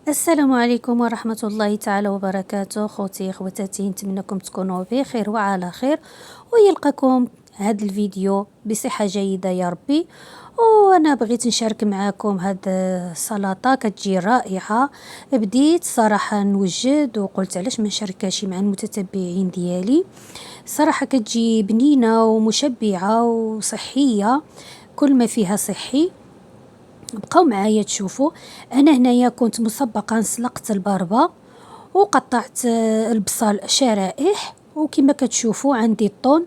السلام عليكم ورحمة الله تعالى وبركاته. خوتي خواتاتي، نتمنىكم تكونوا بخير وعلى خير، ويلقاكم هذا الفيديو بصحة جيدة يا ربي. وانا بغيت نشارك معاكم هاد السلطة كتجي رائعة. بديت صراحة نوجد وقلت علاش ما نشاركهاش مع المتتبعين ديالي. صراحة كتجي بنينة ومشبعة وصحية، كل ما فيها صحي. بقاو معايا تشوفوا. انا هنايا كنت مسبقا سلقت الباربه وقطعت البصل شرائح، وكما كتشوفوا عندي الطون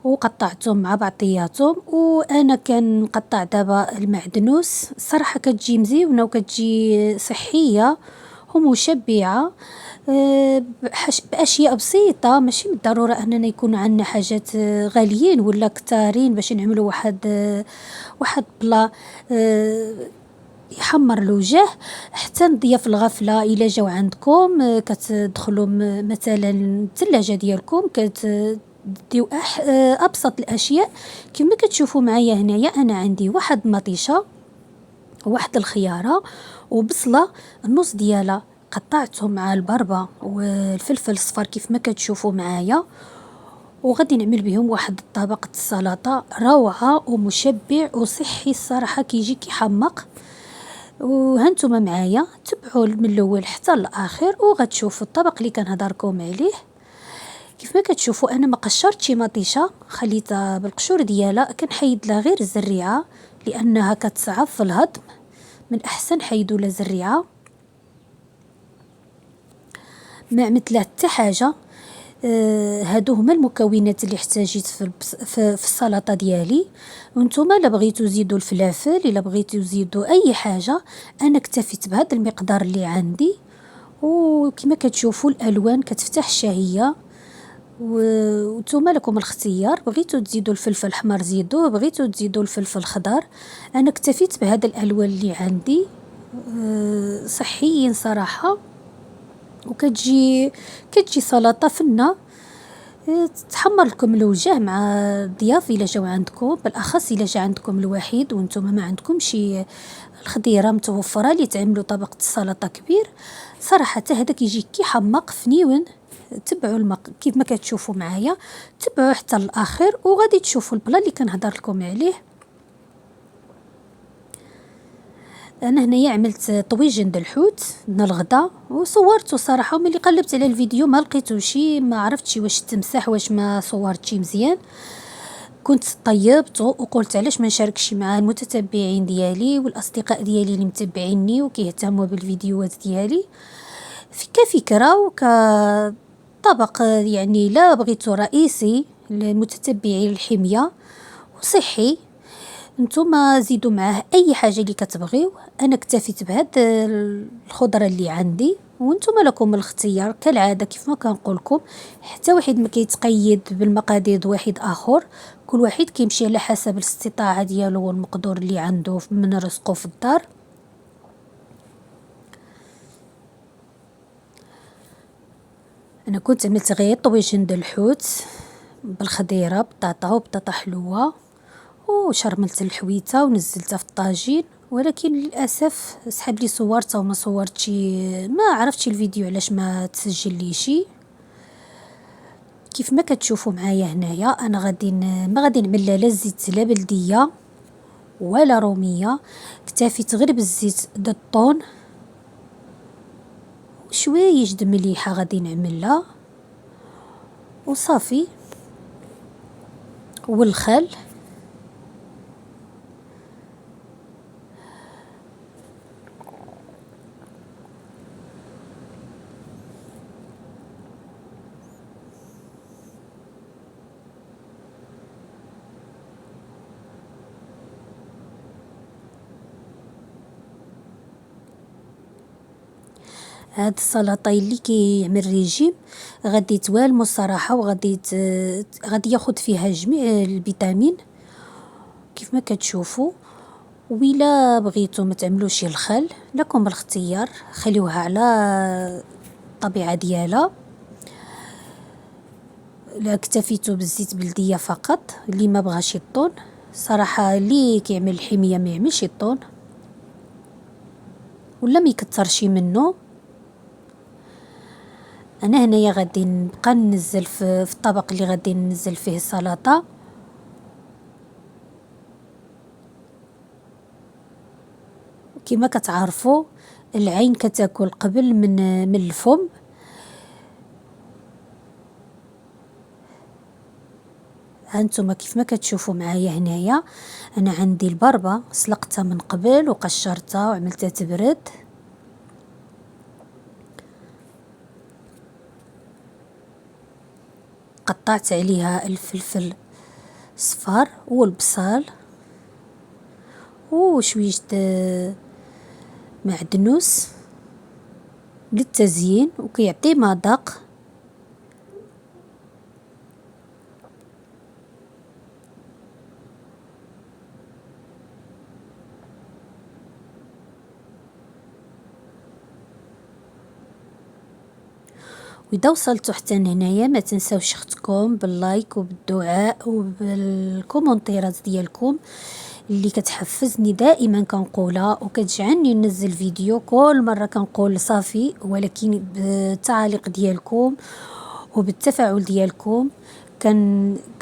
وقطعتهم مع بعضياتهم. وانا كنقطع دابا المعدنوس. صراحه كتجي مزيونه وكتجي صحيه ومشبعه، باشياء بسيطه. ماشي بالضروره اننا يكون عندنا حاجات غاليين ولا كتارين باش نعملوا واحد بلا يحمر الوجه. حتى نضيف الغفله الا جاو عندكم، كتدخلوا مثلا الثلاجه ديالكم ديو ابسط الاشياء. كما كتشوفوا معايا هنايا انا عندي واحد مطيشه، واحد الخياره، وبصله النص ديالها قطعتهم مع البربه والفلفل الصفر كيف ما كتشوفوا معايا. وغادي نعمل بهم واحد طبق السلطه روعه ومشبع وصحي. الصراحه كيجي كيحمق. وهانتوما معايا تبعوا من الاول حتى الاخر وغتشوفوا الطبق اللي كنهضركم عليه. كيف ما كتشوفوا انا ما قشرتش مطيشه، خليتها بالقشور ديالها. كنحيد لها غير الزريعه لانها كتصعب في الهضم، من احسن حيدوا لها زريعه. ما عملت لها حتى حاجه. هادو هما المكونات اللي احتاجيت في السلطه ديالي. وانتم الا بغيتو زيدوا الفلافل، الا بغيتو زيدوا اي حاجه. انا اكتفيت بهذا المقدار اللي عندي. وكما كتشوفوا الالوان كتفتح الشهيه. وانتم لكم الاختيار، بغيتو تزيدوا الفلفل الاحمر زيدوه، بغيتو تزيدوا الفلفل الخضر. انا اكتفيت بهذا الالوان اللي عندي. صحيين صراحه، وكتجي سلطه فنه. تحمر لكم الوجه مع الضياف الا جاو عندكم، بالاخص الا جا عندكم الوحيد وانتم ما عندكمش الخضيره متوفره اللي تعملوا طبق السلطه كبير. صراحه هذا كيجي كيحمق فنيون. تبعوا كيف ما كتشوفوا معايا، تبعوا حتى الاخر وغادي تشوفوا البلا اللي كنهضر لكم عليه. انا هنايا عملت طويجن د الحوت من الغدا وصورته صراحه. وملي قلبت على الفيديو ما لقيتوش، ما عرفتش واش تمسح واش ما صورتش مزيان. كنت طيبته وقلت علاش ما نشاركش مع المتتبعين ديالي والاصدقاء ديالي اللي متبعيني وكيهتموا بالفيديوهات ديالي كفكره وكطبق. يعني لا بغيته رئيسي للمتتبعين الحميه وصحي. نتوما زيدوا معاه اي حاجه اللي كتبغيو. انا اكتفيت بهاد الخضره اللي عندي، وانتم لكم الاختيار كالعاده. كيف ما كنقول لكم، حتى واحد ما كيتقيد بالمقادير واحد اخر. كل واحد كيمشي على حسب الاستطاعه ديالو والمقدور اللي عنده من رزقه في الدار. انا كنت عملت غير طويجن د الحوت بالخضيره، بطاطا وبطاطا حلوه، وشرملت الحويته ونزلتها في الطاجين. ولكن للاسف سحب لي صورتها وما صورتش، ما عرفتش الفيديو علاش ما تسجل لي شي. كيف ما كتشوفوا معايا هنايا انا ما غادي نعمل لا زيت لا بلديه ولا روميه. اكتفيت غير بالزيت د الطون وشويه د مليحه غادي نعملها وصافي، والخل. هاد السلطه اللي كيعمل ريجيم غادي توالمو الصراحه، غادي ياخد فيها جميع الفيتامين كيف ما كتشوفوا. وإلا بغيتو ما تعملوش الخل لكم الاختيار، خليوها على الطبيعه ديالها. لا اكتفيتو بالزيت بلديه فقط اللي ما بغاش الطون. صراحه اللي كيعمل الحميه ما يعملش الطون. ولا ما يكثرش منه. انا هنايا غادي نبقى ننزل في الطبق اللي غادي ننزل فيه السلطه. كما كتعرفوا العين كتاكل قبل من الفم. هانتوما كيف ما كتشوفوا معايا هنايا انا عندي البربه سلقتها من قبل وقشرتها وعملتها تبرد. قطعت عليها الفلفل الصفار والبصل وشوية معدنوس للتزيين وكيعطي مذاق. واذا وصلتوا حتى هنايا ما تنساوش اختكم باللايك وبالدعاء وبالكومنتيرات ديالكم اللي كتحفزني دائما كنقولها وكتجعلني ننزل فيديو كل مره كنقول صافي، ولكن بالتعاليق ديالكم وبالتفاعل ديالكم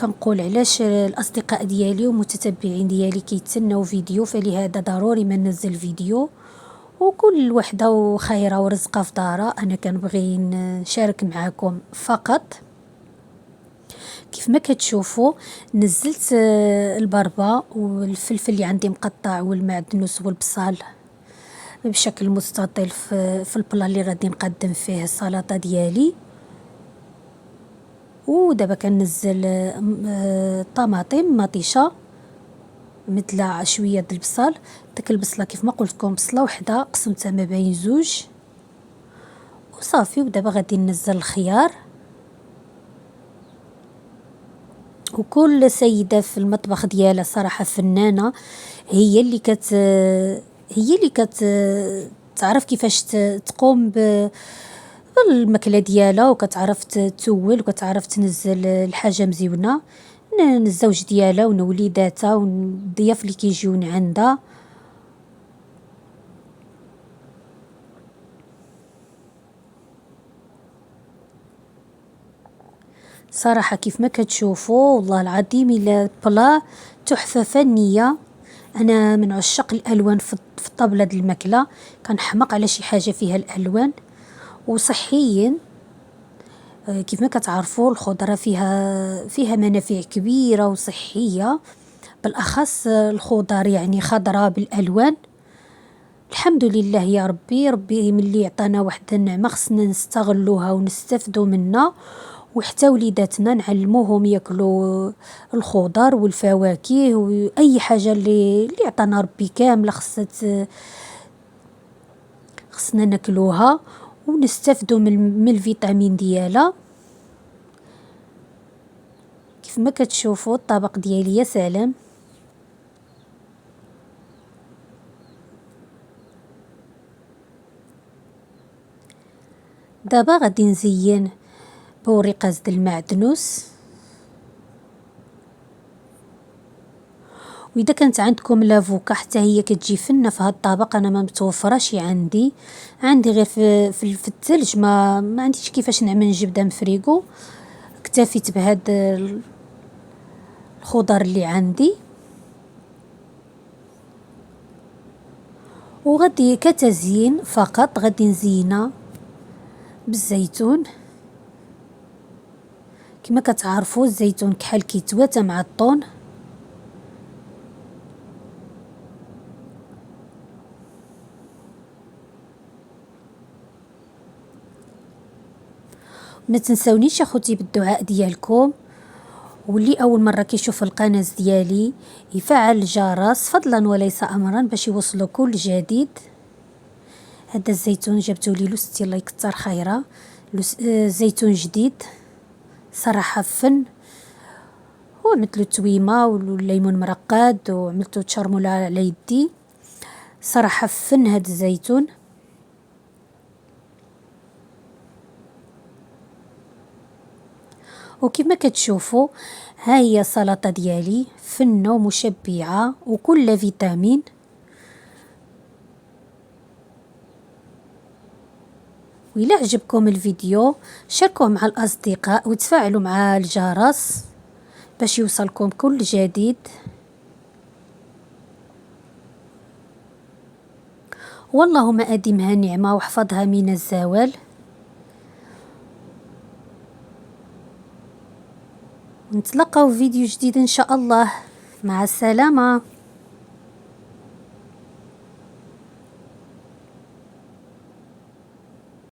كنقول علاش الاصدقاء ديالي ومتتبعين ديالي كيتسناو فيديو، فلهذا ضروري ما ننزل فيديو. وكل وحده وخيره ورزقه في دارها، انا كنبغي نشارك معاكم فقط. كيف ما كتشوفوا نزلت البربه والفلفل اللي عندي مقطع والمعدنوس والبصل بشكل مستطيل في البلا اللي غادي نقدم فيه السلطه ديالي. ودابا كنزل طماطم مطيشه مثل شويه د البصل. ديك البصله كيف ما قلت لكم بصله وحده قسمتها ما بين زوج وصافي. ودابا غادي ننزل الخيار. وكل سيده في المطبخ ديالها صراحه فنانه، هي اللي تعرف كيفاش تقوم بالماكله ديالها، وكتعرف تول وكتعرف تنزل الحاجه مزيونه. الزوج ديالها وليداتها والضياف اللي كيجيون عندها. صراحه كيف ما كتشوفوا والله العظيم الا بلا تحفه فنيه. انا من عشاق الالوان في الطابله د الماكله، كنحماق على شي حاجه فيها الالوان وصحيا. كيف ما كتعرفوا الخضره فيها منافع كبيره وصحيه، بالاخص الخضر يعني خضراء بالالوان. الحمد لله يا ربي ملي عطانا واحد النعمه خصنا نستغلوها ونستفدوا منها، وحتى وليداتنا نعلموهم ياكلوا الخضر والفواكه واي حاجه اللي عطانا ربي كامله خصنا ناكلوها ونستفدوا من الفيتامين ديالها. كيف ما كتشوفوا الطبق ديالي يا سلام. دابا غادي نزين بوريقاس د المعدنوس. واذا كانت عندكم لافوكا حتى هي كتجي فنه في هذا الطبق، انا ما متوفراش عندي غير في الثلج. ما عنديش كيفاش نعمل نجبدها من فريغو، اكتفيت بهاد الخضر اللي عندي. وغادي كتزيين فقط غادي نزينها بالزيتون. كما كتعرفوا الزيتون كحل كيتواتى مع الطون. ما تنسونيش اخوتي بالدعاء ديالكم، واللي اول مره كيشوف القناه ديالي يفعل الجرس فضلا وليس امرا باش يوصلوا كل جديد. هذا الزيتون جبتو لي لوستي الله يكثر خيره، زيتون جديد صراحه فن. وعملت له تويمه والليمون مرقد وعملته تشرموله على يدي. صراحه فن هذا الزيتون. وكما كتشوفوا ها هي السلطه ديالي فنه ومشبعه وكل فيتامين. وإلا عجبكم الفيديو شاركوه مع الأصدقاء وتفاعلوا مع الجرس باش يوصلكم كل جديد. واللهم أدمها نعمة واحفظها من الزوال. نتلاقاو في فيديو جديد إن شاء الله. مع السلامة.